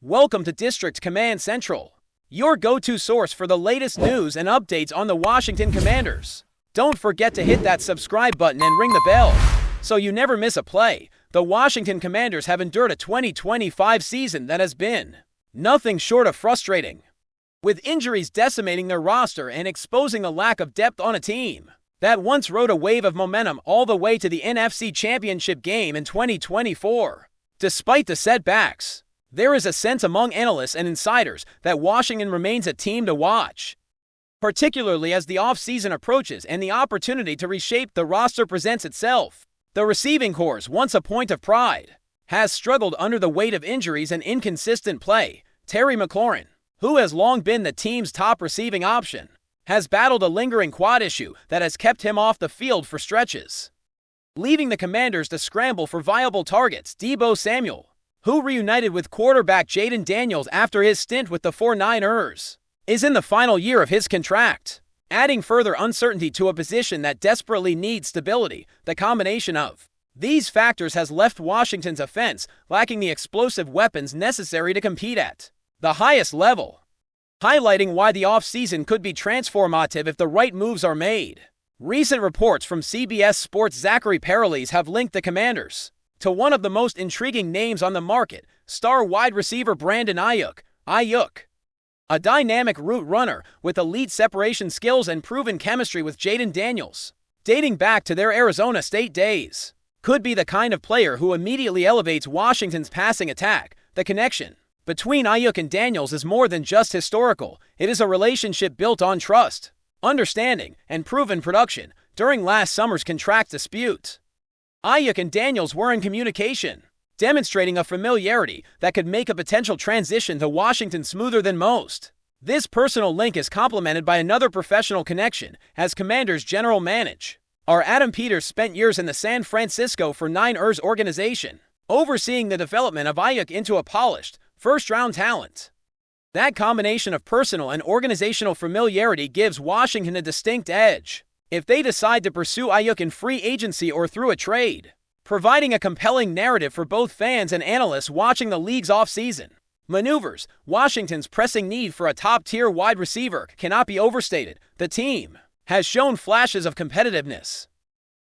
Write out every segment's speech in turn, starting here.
Welcome to District Command Central, your go-to source for the latest news and updates on the Washington Commanders. Don't forget to hit that subscribe button and ring the bell, so you never miss a play. The Washington Commanders have endured a 2025 season that has been nothing short of frustrating, with injuries decimating their roster and exposing the lack of depth on a team that once rode a wave of momentum all the way to the NFC Championship game in 2024. Despite the setbacks, there is a sense among analysts and insiders that Washington remains a team to watch, particularly as the offseason approaches and the opportunity to reshape the roster presents itself. The receiving corps, once a point of pride, has struggled under the weight of injuries and inconsistent play. Terry McLaurin, who has long been the team's top receiving option, has battled a lingering quad issue that has kept him off the field for stretches, leaving the Commanders to scramble for viable targets. Deebo Samuel, who reunited with quarterback Jayden Daniels after his stint with the 49ers, is in the final year of his contract, adding further uncertainty to a position that desperately needs stability. The combination of these factors has left Washington's offense lacking the explosive weapons necessary to compete at the highest level, highlighting why the offseason could be transformative if the right moves are made. Recent reports from CBS Sports' Zachary Paralise have linked the Commanders to one of the most intriguing names on the market, star wide receiver Brandon Aiyuk, a dynamic route runner with elite separation skills and proven chemistry with Jayden Daniels, dating back to their Arizona State days, could be the kind of player who immediately elevates Washington's passing attack. The connection between Aiyuk and Daniels is more than just historical. It is a relationship built on trust, understanding, and proven production. During last summer's contract dispute, Aiyuk and Daniels were in communication, demonstrating a familiarity that could make a potential transition to Washington smoother than most. This personal link is complemented by another professional connection, as Commanders general manager Adam Peters spent years in the San Francisco 49ers organization, overseeing the development of Aiyuk into a polished, first-round talent. That combination of personal and organizational familiarity gives Washington a distinct edge if they decide to pursue Aiyuk in free agency or through a trade, providing a compelling narrative for both fans and analysts watching the league's offseason maneuvers. Washington's pressing need for a top-tier wide receiver cannot be overstated. The team has shown flashes of competitiveness,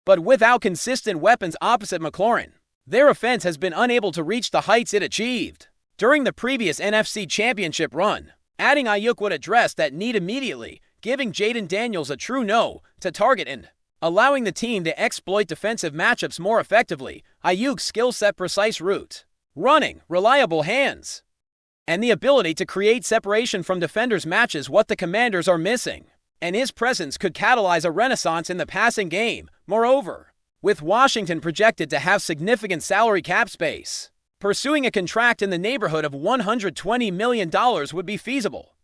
but without consistent weapons opposite McLaurin, their offense has been unable to reach the heights it achieved during the previous NFC Championship run. Adding Aiyuk would address that need immediately, giving Jayden Daniels a true no-to-target and allowing the team to exploit defensive matchups more effectively. Aiyuk's skill set, precise route running, reliable hands, and the ability to create separation from defenders matches what the Commanders are missing, and his presence could catalyze a renaissance in the passing game. Moreover, with Washington projected to have significant salary cap space, pursuing a contract in the neighborhood of $120 million would be feasible,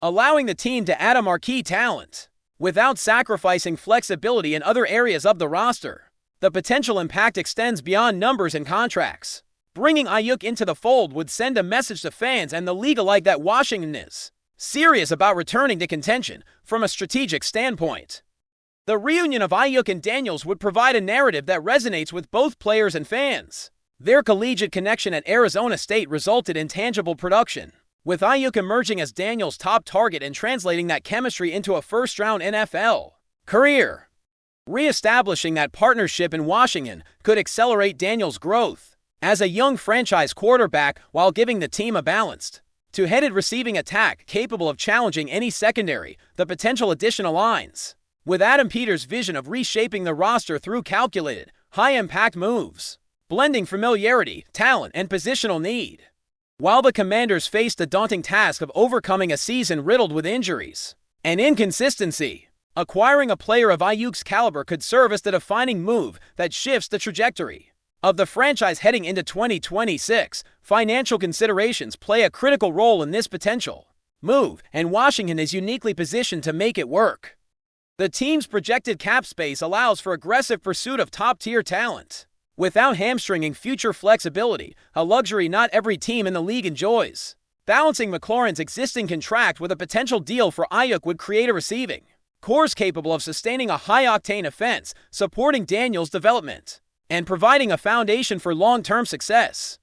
allowing the team to add a marquee talent without sacrificing flexibility in other areas of the roster. The potential impact extends beyond numbers and contracts. Bringing Aiyuk into the fold would send a message to fans and the league alike that Washington is serious about returning to contention from a strategic standpoint. The reunion of Aiyuk and Daniels would provide a narrative that resonates with both players and fans. Their collegiate connection at Arizona State resulted in tangible production, with Aiyuk emerging as Daniels' top target and translating that chemistry into a first-round NFL career. Re-establishing that partnership in Washington could accelerate Daniels' growth as a young franchise quarterback while giving the team a balanced, two-headed receiving attack capable of challenging any secondary. The potential addition aligns with Adam Peters' vision of reshaping the roster through calculated, high-impact moves, blending familiarity, talent, and positional need. While the Commanders faced the daunting task of overcoming a season riddled with injuries and inconsistency, acquiring a player of Aiyuk's caliber could serve as the defining move that shifts the trajectory of the franchise heading into 2026. Financial considerations play a critical role in this potential move, and Washington is uniquely positioned to make it work. The team's projected cap space allows for aggressive pursuit of top-tier talent without hamstringing future flexibility, a luxury not every team in the league enjoys. Balancing McLaurin's existing contract with a potential deal for Aiyuk would create a receiving corps capable of sustaining a high-octane offense, supporting Daniels' development, and providing a foundation for long-term success.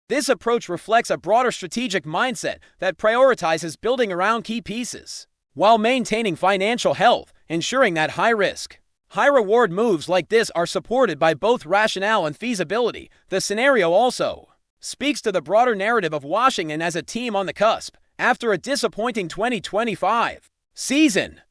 This approach reflects a broader strategic mindset that prioritizes building around key pieces, while maintaining financial health, ensuring that high-risk, high-reward moves like this are supported by both rationale and feasibility. The scenario also speaks to the broader narrative of Washington as a team on the cusp. After a disappointing 2025 season,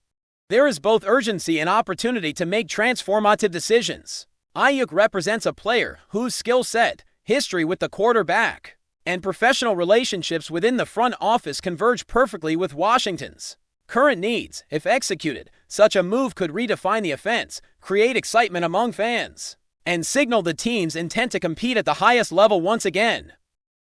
there is both urgency and opportunity to make transformative decisions. Aiyuk represents a player whose skill set, history with the quarterback, and professional relationships within the front office converge perfectly with Washington's current needs. If executed, such a move could redefine the offense, create excitement among fans, and signal the team's intent to compete at the highest level once again.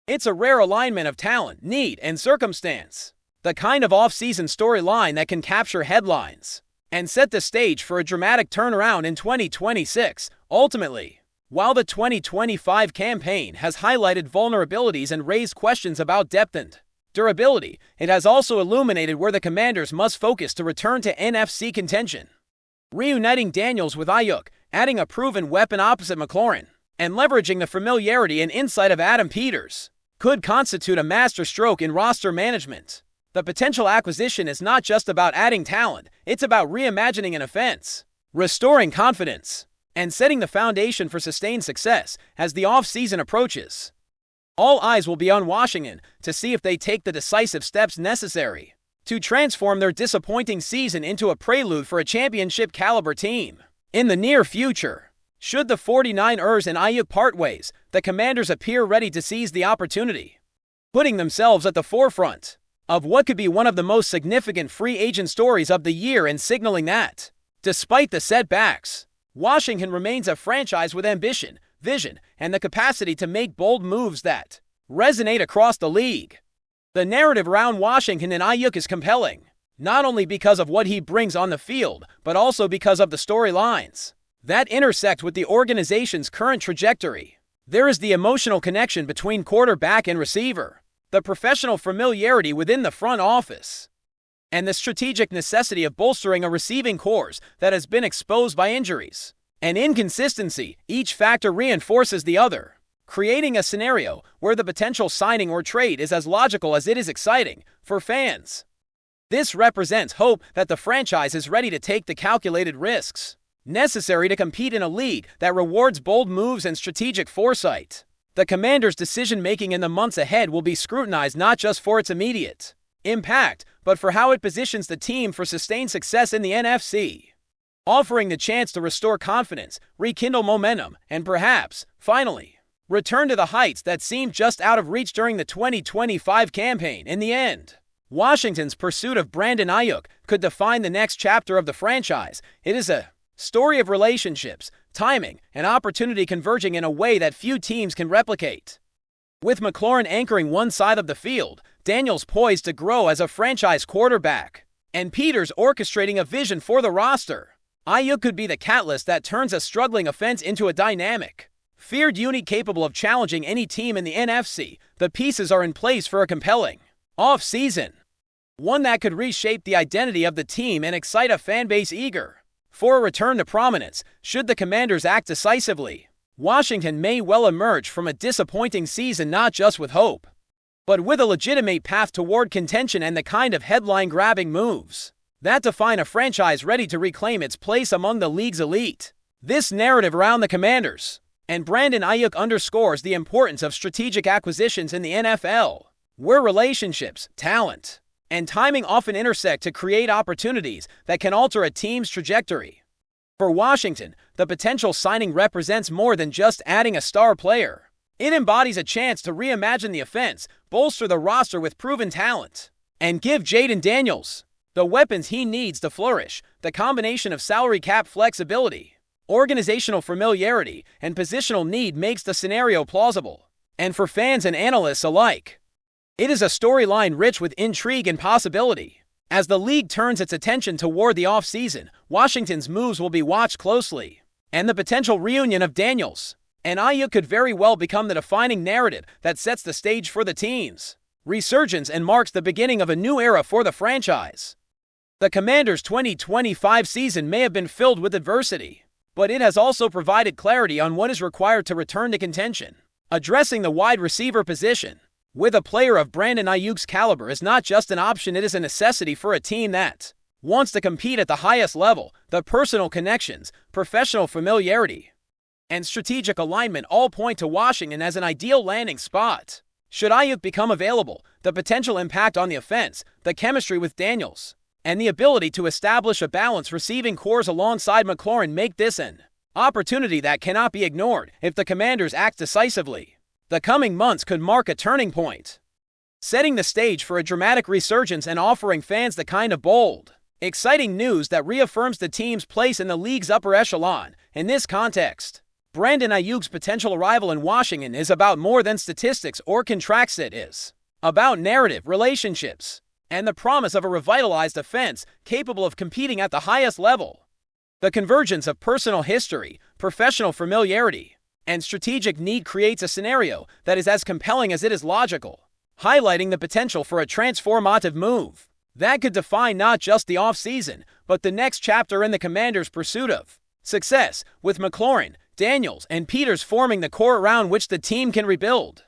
It's a rare alignment of talent, need, and circumstance. The kind of off-season storyline that can capture headlines and set the stage for a dramatic turnaround in 2026. Ultimately, while the 2025 campaign has highlighted vulnerabilities and raised questions about depth and durability, it has also illuminated where the Commanders must focus to return to NFC contention. Reuniting Daniels with Aiyuk, adding a proven weapon opposite McLaurin, and leveraging the familiarity and insight of Adam Peters could constitute a masterstroke in roster management. The potential acquisition is not just about adding talent, it's about reimagining an offense, restoring confidence, and setting the foundation for sustained success as the offseason approaches. All eyes will be on Washington to see if they take the decisive steps necessary to transform their disappointing season into a prelude for a championship-caliber team. In the near future, should the 49ers and Aiyuk part ways, the Commanders appear ready to seize the opportunity, putting themselves at the forefront of what could be one of the most significant free agent stories of the year and signaling that, despite the setbacks, Washington remains a franchise with ambition, vision, and the capacity to make bold moves that resonate across the league. The narrative around Washington and Aiyuk is compelling, not only because of what he brings on the field, but also because of the storylines that intersect with the organization's current trajectory. There is the emotional connection between quarterback and receiver, the professional familiarity within the front office, and the strategic necessity of bolstering a receiving corps that has been exposed by injuries and inconsistency. Each factor reinforces the other, creating a scenario where the potential signing or trade is as logical as it is exciting for fans. This represents hope that the franchise is ready to take the calculated risks necessary to compete in a league that rewards bold moves and strategic foresight. The Commanders' decision-making in the months ahead will be scrutinized not just for its immediate impact, but for how it positions the team for sustained success in the NFC, offering the chance to restore confidence, rekindle momentum, and perhaps, finally, return to the heights that seemed just out of reach during the 2025 campaign. In the end, Washington's pursuit of Brandon Aiyuk could define the next chapter of the franchise. It is a story of relationships, timing, and opportunity converging in a way that few teams can replicate. With McLaurin anchoring one side of the field, Daniels poised to grow as a franchise quarterback, and Peters orchestrating a vision for the roster, Aiyuk could be the catalyst that turns a struggling offense into a dynamic, feared unit capable of challenging any team in the NFC. The pieces are in place for a compelling off-season, one that could reshape the identity of the team and excite a fanbase eager for a return to prominence. Should the Commanders act decisively, Washington may well emerge from a disappointing season not just with hope, but with a legitimate path toward contention and the kind of headline-grabbing moves that define a franchise ready to reclaim its place among the league's elite. This narrative around the Commanders and Brandon Aiyuk underscores the importance of strategic acquisitions in the NFL, where relationships, talent, and timing often intersect to create opportunities that can alter a team's trajectory. For Washington, the potential signing represents more than just adding a star player. It embodies a chance to reimagine the offense, bolster the roster with proven talent, and give Jaden Daniels the weapons he needs to flourish. The combination of salary cap flexibility, organizational familiarity, and positional need makes the scenario plausible. And for fans and analysts alike, it is a storyline rich with intrigue and possibility. As the league turns its attention toward the offseason, Washington's moves will be watched closely, and the potential reunion of Daniels and Aiyuk could very well become the defining narrative that sets the stage for the team's resurgence and marks the beginning of a new era for the franchise. The Commanders' 2025 season may have been filled with adversity, but it has also provided clarity on what is required to return to contention. Addressing the wide receiver position with a player of Brandon Aiyuk's caliber is not just an option, it is a necessity for a team that wants to compete at the highest level. The personal connections, professional familiarity, and strategic alignment all point to Washington as an ideal landing spot. Should Aiyuk become available, the potential impact on the offense, the chemistry with Daniels, and the ability to establish a balanced receiving corps alongside McLaurin make this an opportunity that cannot be ignored if the Commanders act decisively. The coming months could mark a turning point, setting the stage for a dramatic resurgence and offering fans the kind of bold, exciting news that reaffirms the team's place in the league's upper echelon. In this context, Brandon Aiyuk's potential arrival in Washington is about more than statistics or contracts. It is about narrative, relationships, and the promise of a revitalized offense capable of competing at the highest level. The convergence of personal history, professional familiarity, and strategic need creates a scenario that is as compelling as it is logical, highlighting the potential for a transformative move that could define not just the offseason, but the next chapter in the Commanders' pursuit of success, with McLaurin, Daniels, and Peters forming the core around which the team can rebuild.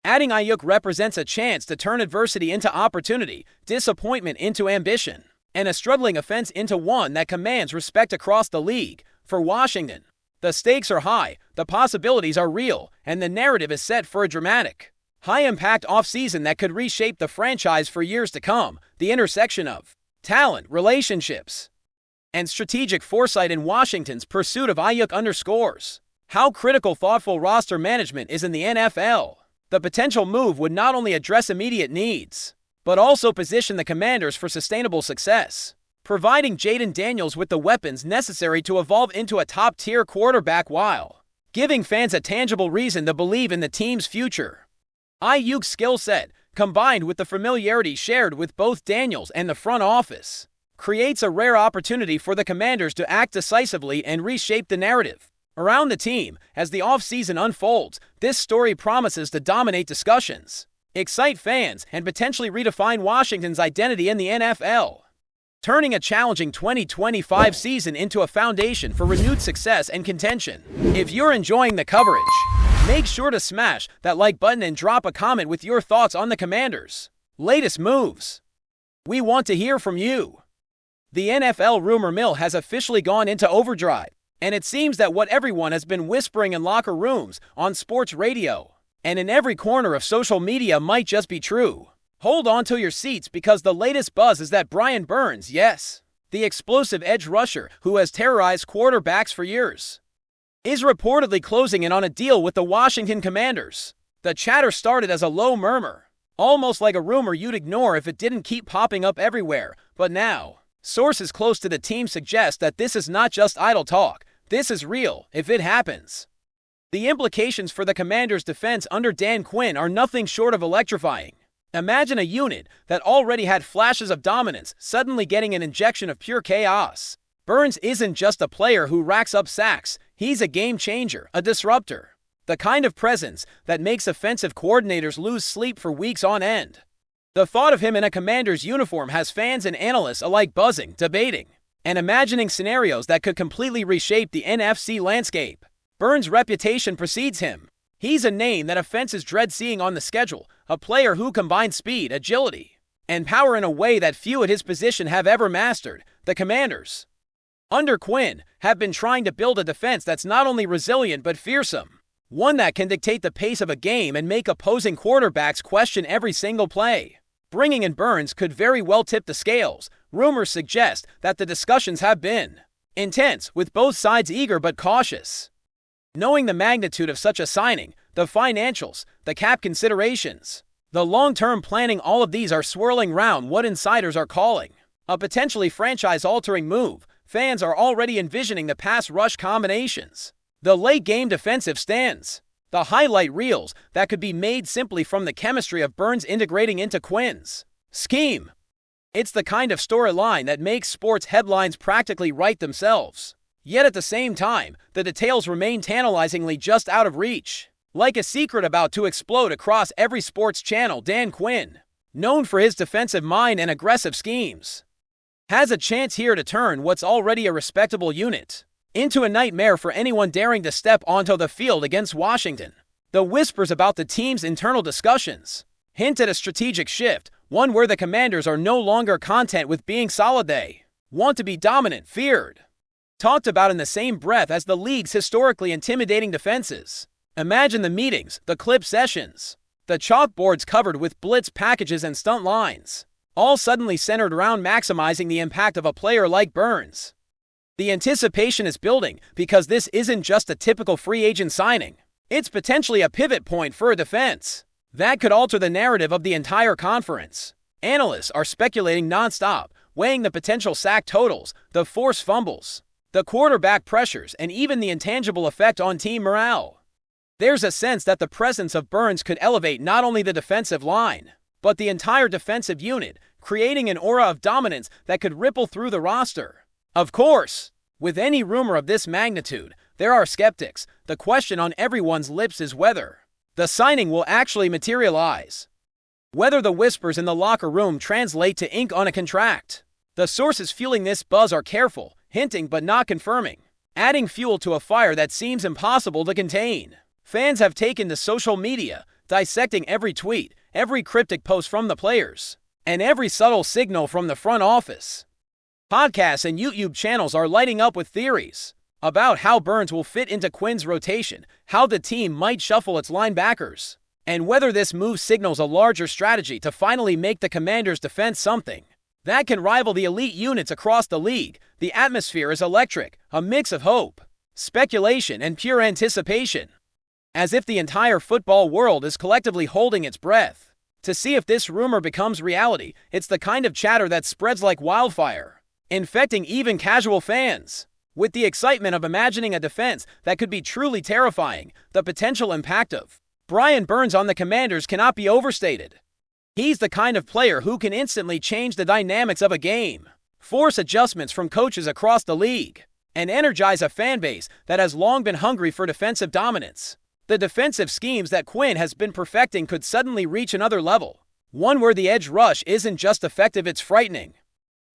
Adding Aiyuk represents a chance to turn adversity into opportunity, disappointment into ambition, and a struggling offense into one that commands respect across the league. For Washington, the stakes are high, the possibilities are real, and the narrative is set for a dramatic, high-impact offseason that could reshape the franchise for years to come. The intersection of talent, relationships, and strategic foresight in Washington's pursuit of Aiyuk underscores how critical thoughtful roster management is in the NFL. The potential move would not only address immediate needs, but also position the Commanders for sustainable success, providing Jaden Daniels with the weapons necessary to evolve into a top-tier quarterback while giving fans a tangible reason to believe in the team's future. Aiyuk's skill set, combined with the familiarity shared with both Daniels and the front office, creates a rare opportunity for the Commanders to act decisively and reshape the narrative around the team. As the offseason unfolds, this story promises to dominate discussions, excite fans, and potentially redefine Washington's identity in the NFL, turning a challenging 2025 season into a foundation for renewed success and contention. If you're enjoying the coverage, make sure to smash that like button and drop a comment with your thoughts on the Commanders' latest moves. We want to hear from you. The NFL rumor mill has officially gone into overdrive, and it seems that what everyone has been whispering in locker rooms, on sports radio, and in every corner of social media might just be true. Hold on to your seats, because the latest buzz is that Brian Burns, yes, the explosive edge rusher who has terrorized quarterbacks for years, is reportedly closing in on a deal with the Washington Commanders. The chatter started as a low murmur, almost like a rumor you'd ignore if it didn't keep popping up everywhere, but now sources close to the team suggest that this is not just idle talk. This is real. If it happens, the implications for the Commanders' defense under Dan Quinn are nothing short of electrifying. Imagine a unit that already had flashes of dominance suddenly getting an injection of pure chaos. Burns isn't just a player who racks up sacks. He's a game changer, a disruptor, the kind of presence that makes offensive coordinators lose sleep for weeks on end. The thought of him in a Commanders uniform has fans and analysts alike buzzing, debating, and imagining scenarios that could completely reshape the NFC landscape. Burns' reputation precedes him. He's a name that offenses dread seeing on the schedule, a player who combines speed, agility, and power in a way that few at his position have ever mastered. The Commanders, under Quinn, have been trying to build a defense that's not only resilient but fearsome, one that can dictate the pace of a game and make opposing quarterbacks question every single play. Bringing in Burns could very well tip the scales. Rumors suggest that the discussions have been intense, with both sides eager but cautious. Knowing the magnitude of such a signing, the financials, the cap considerations, the long-term planning, all of these are swirling round what insiders are calling a potentially franchise-altering move. Fans are already envisioning the pass rush combinations, the late-game defensive stands, the highlight reels that could be made simply from the chemistry of Burns integrating into Quinn's scheme. It's the kind of storyline that makes sports headlines practically write themselves. Yet at the same time, the details remain tantalizingly just out of reach. Like a secret about to explode across every sports channel, Dan Quinn, known for his defensive mind and aggressive schemes, has a chance here to turn what's already a respectable unit into a nightmare for anyone daring to step onto the field against Washington. The whispers about the team's internal discussions hint at a strategic shift, one where the Commanders are no longer content with being solid. They want to be dominant, feared, talked about in the same breath as the league's historically intimidating defenses. Imagine the meetings, the clip sessions, the chalkboards covered with blitz packages and stunt lines, all suddenly centered around maximizing the impact of a player like Burns. The anticipation is building because this isn't just a typical free agent signing. It's potentially a pivot point for a defense that could alter the narrative of the entire conference. Analysts are speculating nonstop, weighing the potential sack totals, the forced fumbles, the quarterback pressures, and even the intangible effect on team morale. There's a sense that the presence of Burns could elevate not only the defensive line, but the entire defensive unit, creating an aura of dominance that could ripple through the roster. Of course, with any rumor of this magnitude, there are skeptics. The question on everyone's lips is whether the signing will actually materialize, whether the whispers in the locker room translate to ink on a contract. The sources fueling this buzz are careful, hinting but not confirming, adding fuel to a fire that seems impossible to contain. Fans have taken to social media, dissecting every tweet, every cryptic post from the players, and every subtle signal from the front office. Podcasts and YouTube channels are lighting up with theories about how Burns will fit into Quinn's rotation, how the team might shuffle its linebackers, and whether this move signals a larger strategy to finally make the Commanders' defense something that can rival the elite units across the league. The atmosphere is electric, a mix of hope, speculation, and pure anticipation, as if the entire football world is collectively holding its breath to see if this rumor becomes reality. It's the kind of chatter that spreads like wildfire, infecting even casual fans with the excitement of imagining a defense that could be truly terrifying. The potential impact of Brian Burns on the Commanders cannot be overstated. He's the kind of player who can instantly change the dynamics of a game, force adjustments from coaches across the league, and energize a fan base that has long been hungry for defensive dominance. The defensive schemes that Quinn has been perfecting could suddenly reach another level, one where the edge rush isn't just effective, it's frightening.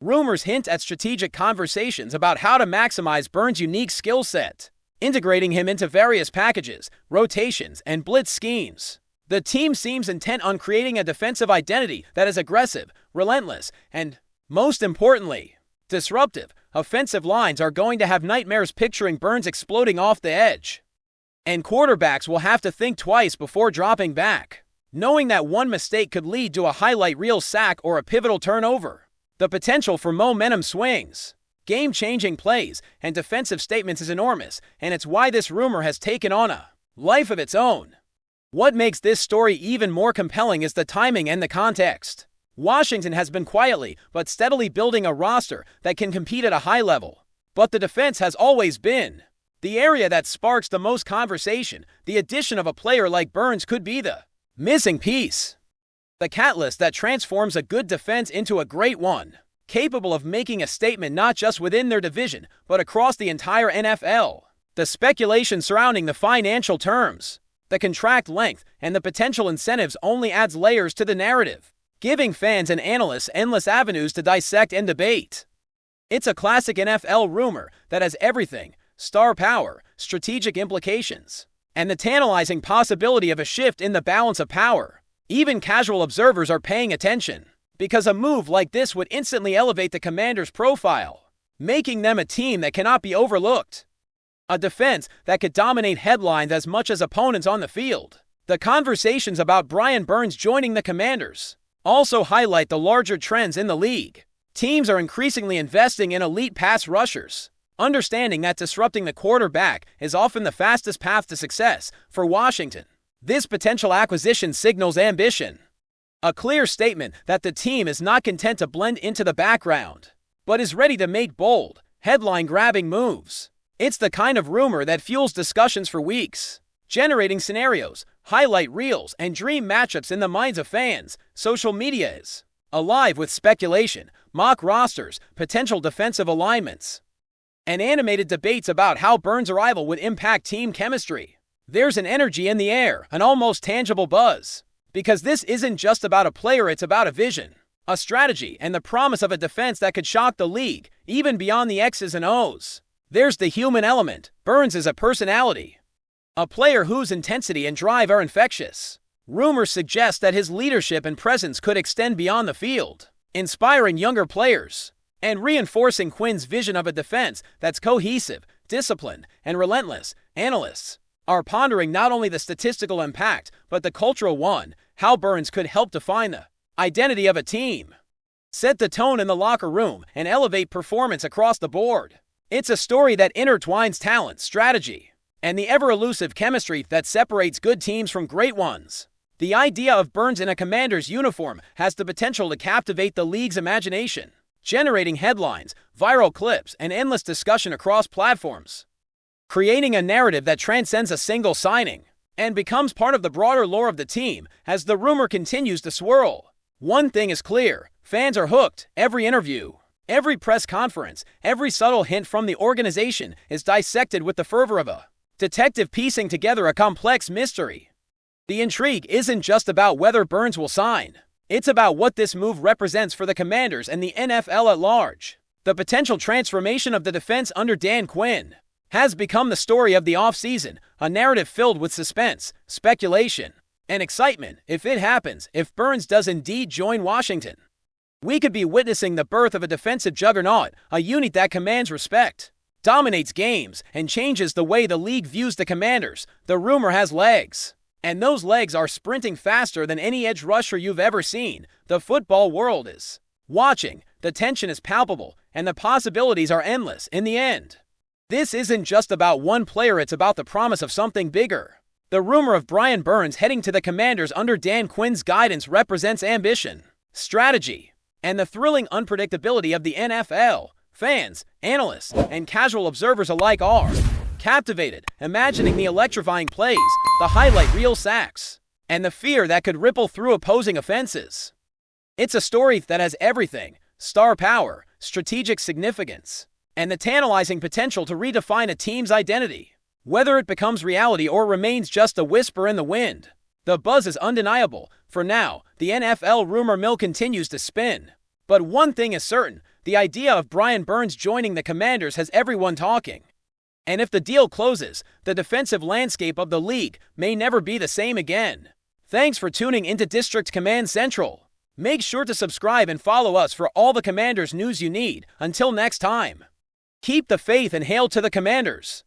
Rumors hint at strategic conversations about how to maximize Burns' unique skill set, integrating him into various packages, rotations, and blitz schemes. The team seems intent on creating a defensive identity that is aggressive, relentless, and, most importantly, disruptive. Offensive lines are going to have nightmares picturing Burns exploding off the edge, and quarterbacks will have to think twice before dropping back, knowing that one mistake could lead to a highlight reel sack or a pivotal turnover. The potential for momentum swings, game-changing plays, and defensive statements is enormous, and it's why this rumor has taken on a life of its own. What makes this story even more compelling is the timing and the context. Washington has been quietly but steadily building a roster that can compete at a high level, but the defense has always been the area that sparks the most conversation. The addition of a player like Burns could be the missing piece, the catalyst that transforms a good defense into a great one, capable of making a statement not just within their division, but across the entire NFL. The speculation surrounding the financial terms, the contract length, and the potential incentives only adds layers to the narrative, giving fans and analysts endless avenues to dissect and debate. It's a classic NFL rumor that has everything: star power, strategic implications, and the tantalizing possibility of a shift in the balance of power. Even casual observers are paying attention, because a move like this would instantly elevate the Commanders' profile, making them a team that cannot be overlooked. A defense that could dominate headlines as much as opponents on the field. The conversations about Brian Burns joining the Commanders also highlight the larger trends in the league. Teams are increasingly investing in elite pass rushers, understanding that disrupting the quarterback is often the fastest path to success. For Washington, this potential acquisition signals ambition, a clear statement that the team is not content to blend into the background, but is ready to make bold, headline-grabbing moves. It's the kind of rumor that fuels discussions for weeks, generating scenarios, highlight reels, and dream matchups in the minds of fans. Social media is alive with speculation, mock rosters, potential defensive alignments, and animated debates about how Burns' arrival would impact team chemistry. There's an energy in the air, an almost tangible buzz, because this isn't just about a player, it's about a vision, a strategy, and the promise of a defense that could shock the league, even beyond the X's and O's. There's the human element. Burns is a personality, a player whose intensity and drive are infectious. Rumors suggest that his leadership and presence could extend beyond the field, inspiring younger players and reinforcing Quinn's vision of a defense that's cohesive, disciplined, and relentless. Analysts are pondering not only the statistical impact, but the cultural one, how Burns could help define the identity of a team, set the tone in the locker room, and elevate performance across the board. It's a story that intertwines talent, strategy, and the ever-elusive chemistry that separates good teams from great ones. The idea of Burns in a Commander's uniform has the potential to captivate the league's imagination, generating headlines, viral clips, and endless discussion across platforms, creating a narrative that transcends a single signing and becomes part of the broader lore of the team as the rumor continues to swirl. One thing is clear, fans are hooked. Every interview, every press conference, every subtle hint from the organization is dissected with the fervor of a detective piecing together a complex mystery. The intrigue isn't just about whether Burns will sign. It's about what this move represents for the Commanders and the NFL at large. The potential transformation of the defense under Dan Quinn has become the story of the offseason, a narrative filled with suspense, speculation, and excitement. If it happens, if Burns does indeed join Washington, we could be witnessing the birth of a defensive juggernaut, a unit that commands respect, dominates games, and changes the way the league views the Commanders. The rumor has legs, and those legs are sprinting faster than any edge rusher you've ever seen. The football world is watching, the tension is palpable, and the possibilities are endless. In the end, this isn't just about one player, it's about the promise of something bigger. The rumor of Brian Burns heading to the Commanders under Dan Quinn's guidance represents ambition, strategy, and the thrilling unpredictability of the NFL. Fans, analysts, and casual observers alike are captivated, imagining the electrifying plays, the highlight reel sacks, and the fear that could ripple through opposing offenses. It's a story that has everything: star power, strategic significance, and the tantalizing potential to redefine a team's identity. Whether it becomes reality or remains just a whisper in the wind, the buzz is undeniable. For now, the NFL rumor mill continues to spin. But one thing is certain, the idea of Brian Burns joining the Commanders has everyone talking. And if the deal closes, the defensive landscape of the league may never be the same again. Thanks for tuning into District Command Central. Make sure to subscribe and follow us for all the Commanders news you need. Until next time, keep the faith and hail to the Commanders.